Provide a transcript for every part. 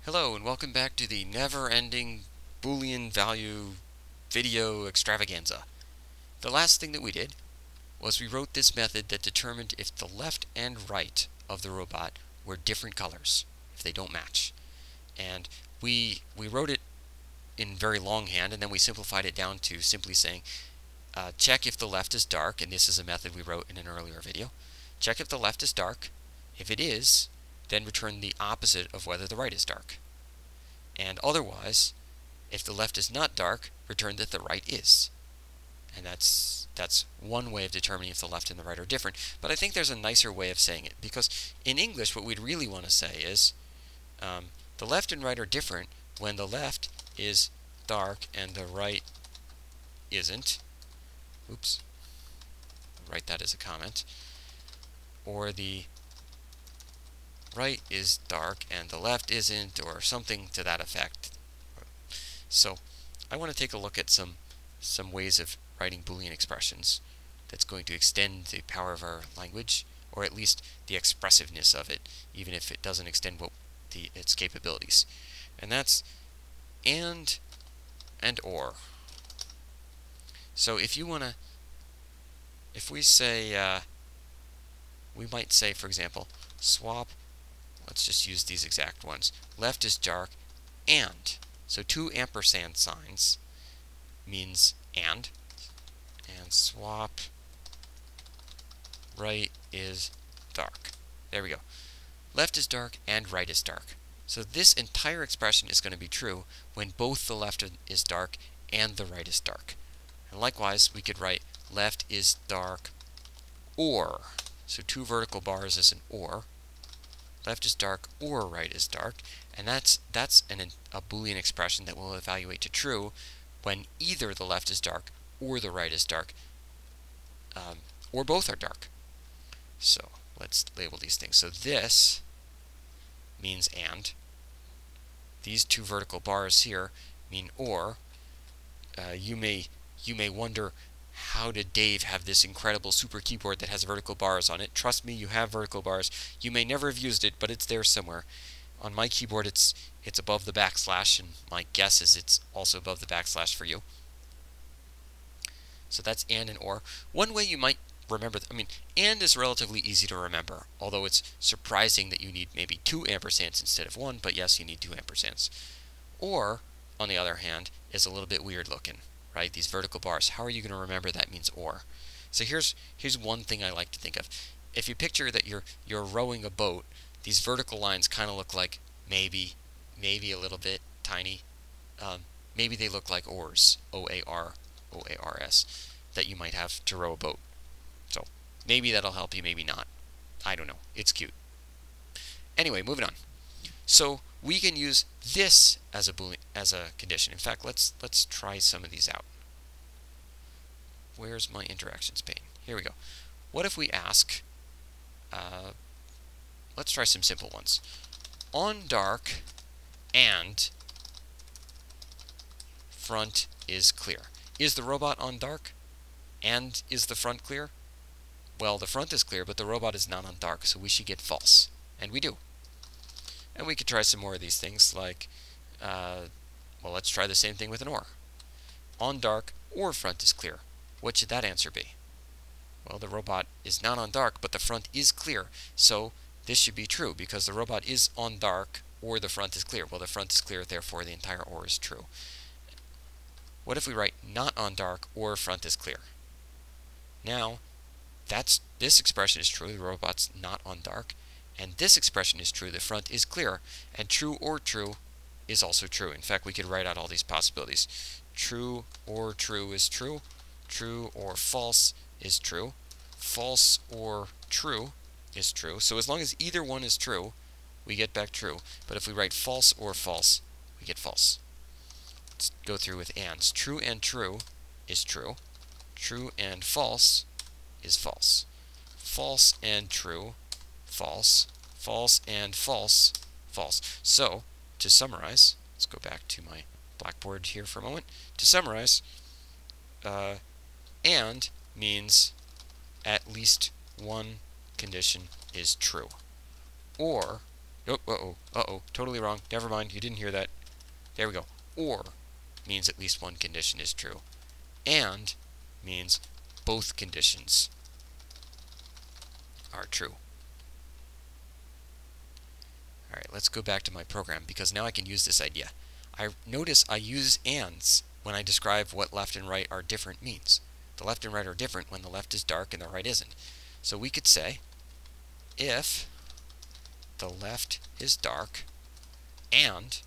Hello and welcome back to the never-ending Boolean value video extravaganza. The last thing that we did was we wrote this method that determined if the left and right of the robot were different colors, if they don't match. And we wrote it in very longhand, and then we simplified it down to simply saying check if the left is dark, and this is a method we wrote in an earlier video. Check if the left is dark. If it is, then return the opposite of whether the right is dark. And otherwise, if the left is not dark, return that the right is. And that's one way of determining if the left and the right are different. But I think there's a nicer way of saying it, because in English what we'd really want to say is the left and right are different when the left is dark and the right isn't. Oops. Write that as a comment. Or the right is dark and the left isn't, or something to that effect. So I want to take a look at some ways of writing Boolean expressions that's going to extend the power of our language, or at least the expressiveness of it, even if it doesn't extend its capabilities. And that's and or. So if we say, we might say, for example, swap, let's just use these exact ones. Left is dark and. So two ampersand signs means and swap right is dark. There we go. Left is dark and right is dark. So this entire expression is going to be true when both the left is dark and the right is dark. And likewise, we could write left is dark or. So two vertical bars is an or. Left is dark or right is dark, and that's a Boolean expression that will evaluate to true when either the left is dark or the right is dark, or both are dark. So let's label these things. So this means and. These two vertical bars here mean or. You may wonder, how did Dave have this incredible super keyboard that has vertical bars on it? Trust me, you have vertical bars. You may never have used it, but it's there somewhere. On my keyboard, it's above the backslash, and my guess is it's also above the backslash for you. So that's and or. One way you might remember, and is relatively easy to remember, although it's surprising that you need maybe two ampersands instead of one, but yes, you need two ampersands. Or, on the other hand, is a little bit weird looking. Right, these vertical bars. How are you going to remember that means or? So here's one thing I like to think of. If you picture that you're rowing a boat, these vertical lines kind of look like maybe a little bit tiny. Maybe they look like oars, O-A-R-S, that you might have to row a boat. So maybe that'll help you, maybe not. I don't know. It's cute. Anyway, moving on. So we can use this as a Boolean, as a condition. In fact, let's try some of these out. Where's my interactions pane? Here we go. What if we ask, let's try some simple ones. On dark and front is clear. Is the robot on dark? And is the front clear? Well, the front is clear, but the robot is not on dark, so we should get false. And we do. And we could try some more of these things, like, well, let's try the same thing with an or. On dark or front is clear. What should that answer be? Well, the robot is not on dark, but the front is clear. So this should be true, because the robot is on dark or the front is clear. Well, the front is clear, therefore the entire or is true. What if we write not on dark or front is clear? Now, this expression is true, the robot's not on dark. And this expression is true, the front is clear, and true or true is also true. In fact, we could write out all these possibilities. True or true is true. True or false is true. False or true is true. So as long as either one is true, we get back true. But if we write false or false, we get false. Let's go through with ands. True and true is true. True and false is false. False and true, false. False and false, false. So, to summarize, let's go back to my blackboard here for a moment. To summarize, and means at least one condition is true. Or Oh, uh-oh, totally wrong. Never mind, you didn't hear that. There we go. Or means at least one condition is true. And means both conditions are true. Alright, let's go back to my program, because now I can use this idea. Notice I use ands when I describe what left and right are different means. The left and right are different when the left is dark and the right isn't. So we could say, if the left is dark and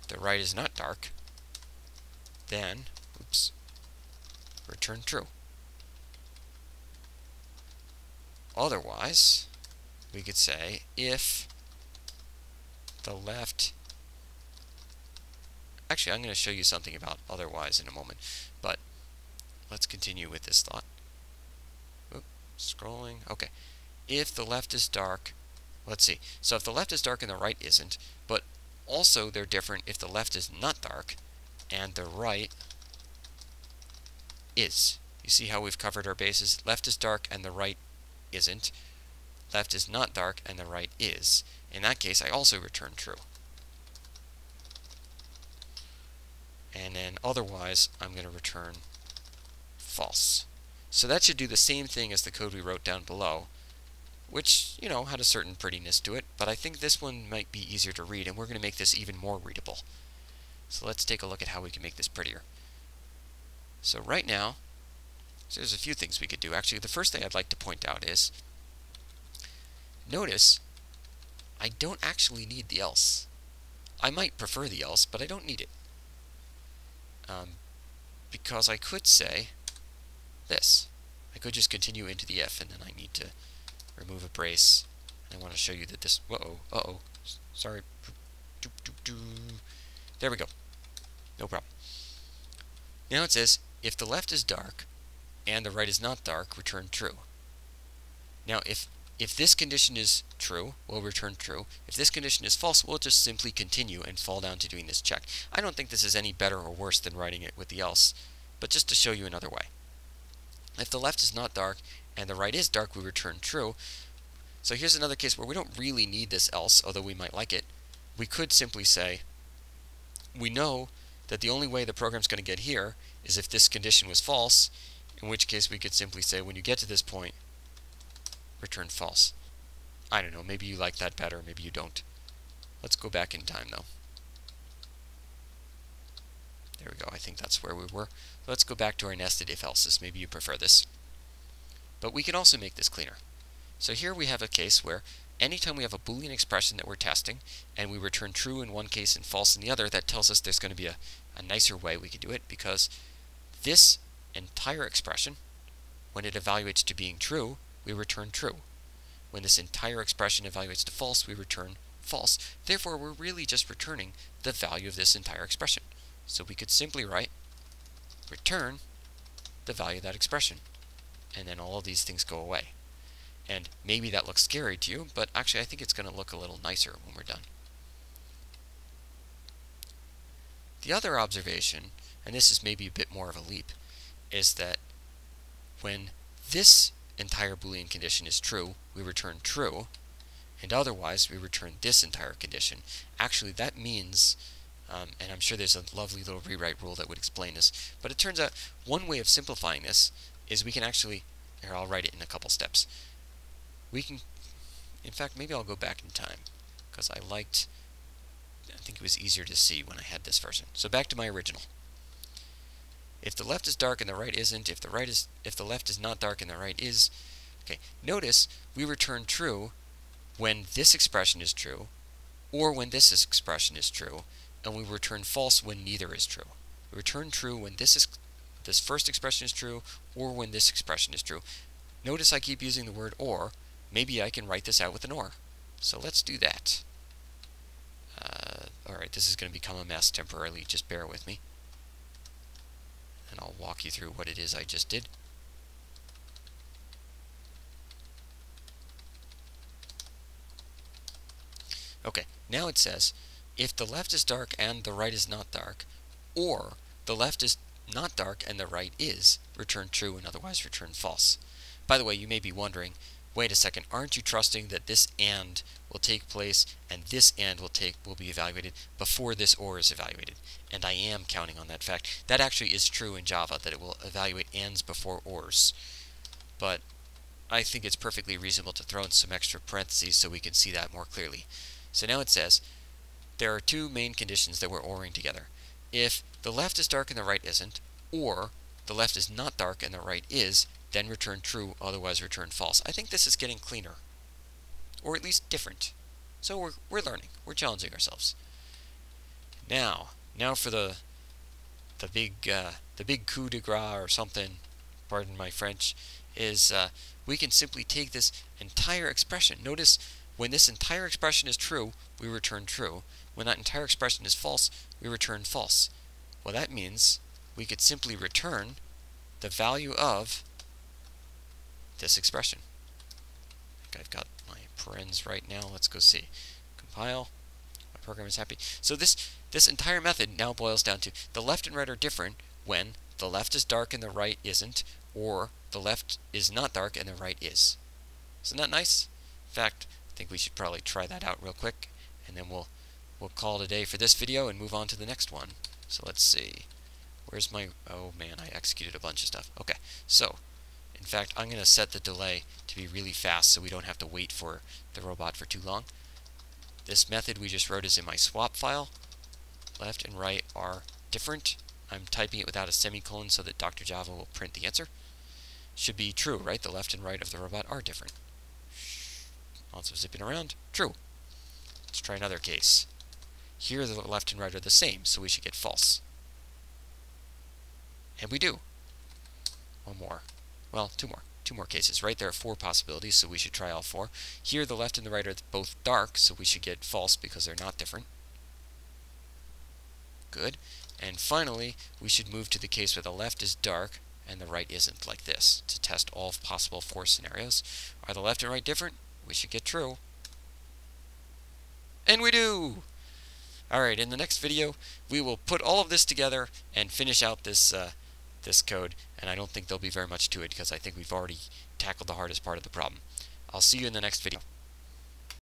the right is not dark, then, return true. Otherwise, we could say, if the left... Actually, I'm going to show you something about otherwise in a moment, but let's continue with this thought. Oop, scrolling. Okay. If the left is dark, let's see. So if the left is dark and the right isn't, but also they're different if the left is not dark and the right is. You see how we've covered our bases? Left is dark and the right isn't. Left is not dark and the right is. In that case, I also return true. And then otherwise, I'm going to return false. So that should do the same thing as the code we wrote down below, which, you know, had a certain prettiness to it, but I think this one might be easier to read, and we're going to make this even more readable. So let's take a look at how we can make this prettier. So right now, there's a few things we could do. Actually, the first thing I'd like to point out is, notice, I don't actually need the else. I might prefer the else, but I don't need it. Because I could say this. I could just continue into the if, and then I need to remove a brace. I want to show you that this... Sorry. There we go. No problem. Now it says, if the left is dark and the right is not dark, return true. Now, if this condition is true, we'll return true. If this condition is false, we'll just simply continue and fall down to doing this check. I don't think this is any better or worse than writing it with the else, but just to show you another way. If the left is not dark and the right is dark, we return true. So here's another case where we don't really need this else, although we might like it. We could simply say, we know that the only way the program's going to get here is if this condition was false, in which case we could simply say, when you get to this point, return false. I don't know, maybe you like that better, maybe you don't. Let's go back in time, though. There we go, I think that's where we were. Let's go back to our nested if-elses. Maybe you prefer this. But we can also make this cleaner. So here we have a case where anytime we have a Boolean expression that we're testing, and we return true in one case and false in the other, that tells us there's going to be a nicer way we can do it, because this entire expression, when it evaluates to being true, we return true. When this entire expression evaluates to false, we return false. Therefore, we're really just returning the value of this entire expression. So we could simply write return the value of that expression. And then all of these things go away. And maybe that looks scary to you, but actually I think it's going to look a little nicer when we're done. The other observation, and this is maybe a bit more of a leap, is that when this entire Boolean condition is true, we return true, and otherwise we return this entire condition. Actually, that means, and I'm sure there's a lovely little rewrite rule that would explain this, but it turns out one way of simplifying this is we can actually, here I'll write it in a couple steps. We can, in fact, maybe I'll go back in time, because I think it was easier to see when I had this version. So back to my original. If the left is dark and the right isn't, if the left is not dark and the right is, okay, notice we return true when this expression is true, or when this expression is true, and we return false when neither is true. We return true when this first expression is true, or when this expression is true. Notice I keep using the word or. Maybe I can write this out with an or. So let's do that. Alright, this is going to become a mess temporarily, just bear with me. And I'll walk you through what it is I just did. Okay, now it says, if the left is dark and the right is not dark, or the left is not dark and the right is, return true and otherwise return false. By the way, you may be wondering, wait a second, aren't you trusting that this AND will take place and this AND will be evaluated before this OR is evaluated? And I am counting on that fact. That actually is true in Java, that it will evaluate ANDs before ORs. But I think it's perfectly reasonable to throw in some extra parentheses so we can see that more clearly. So now it says, there are two main conditions that we're ORing together. If the left is dark and the right isn't, or the left is not dark and the right is, then return true, otherwise return false. I think this is getting cleaner, or at least different. So we're learning, we're challenging ourselves. Now for the big coup de grace or something, pardon my French, is we can simply take this entire expression. Notice when this entire expression is true, we return true. When that entire expression is false, we return false. Well, that means we could simply return the value of this expression. I think I've got my parens right now. Let's go see. Compile. My program is happy. So this entire method now boils down to the left and right are different when the left is dark and the right isn't, or the left is not dark and the right is. Isn't that nice? In fact, I think we should probably try that out real quick, and then we'll call it a day for this video and move on to the next one. So let's see. Where's my... oh man, I executed a bunch of stuff. Okay, so in fact, I'm going to set the delay to be really fast so we don't have to wait for the robot for too long. This method we just wrote is in my swap file. Left and right are different. I'm typing it without a semicolon so that Dr. Java will print the answer. Should be true, right? The left and right of the robot are different. Also zipping around. True. Let's try another case. Here the left and right are the same, so we should get false. And we do. One more. Well, two more. Two more cases, right? There are 4 possibilities, so we should try all 4. Here the left and the right are both dark, so we should get false because they're not different. Good. And finally, we should move to the case where the left is dark and the right isn't, like this, to test all possible 4 scenarios. Are the left and right different? We should get true. And we do! Alright, in the next video, we will put all of this together and finish out this code, and I don't think there'll be very much to it because I think we've already tackled the hardest part of the problem. I'll see you in the next video.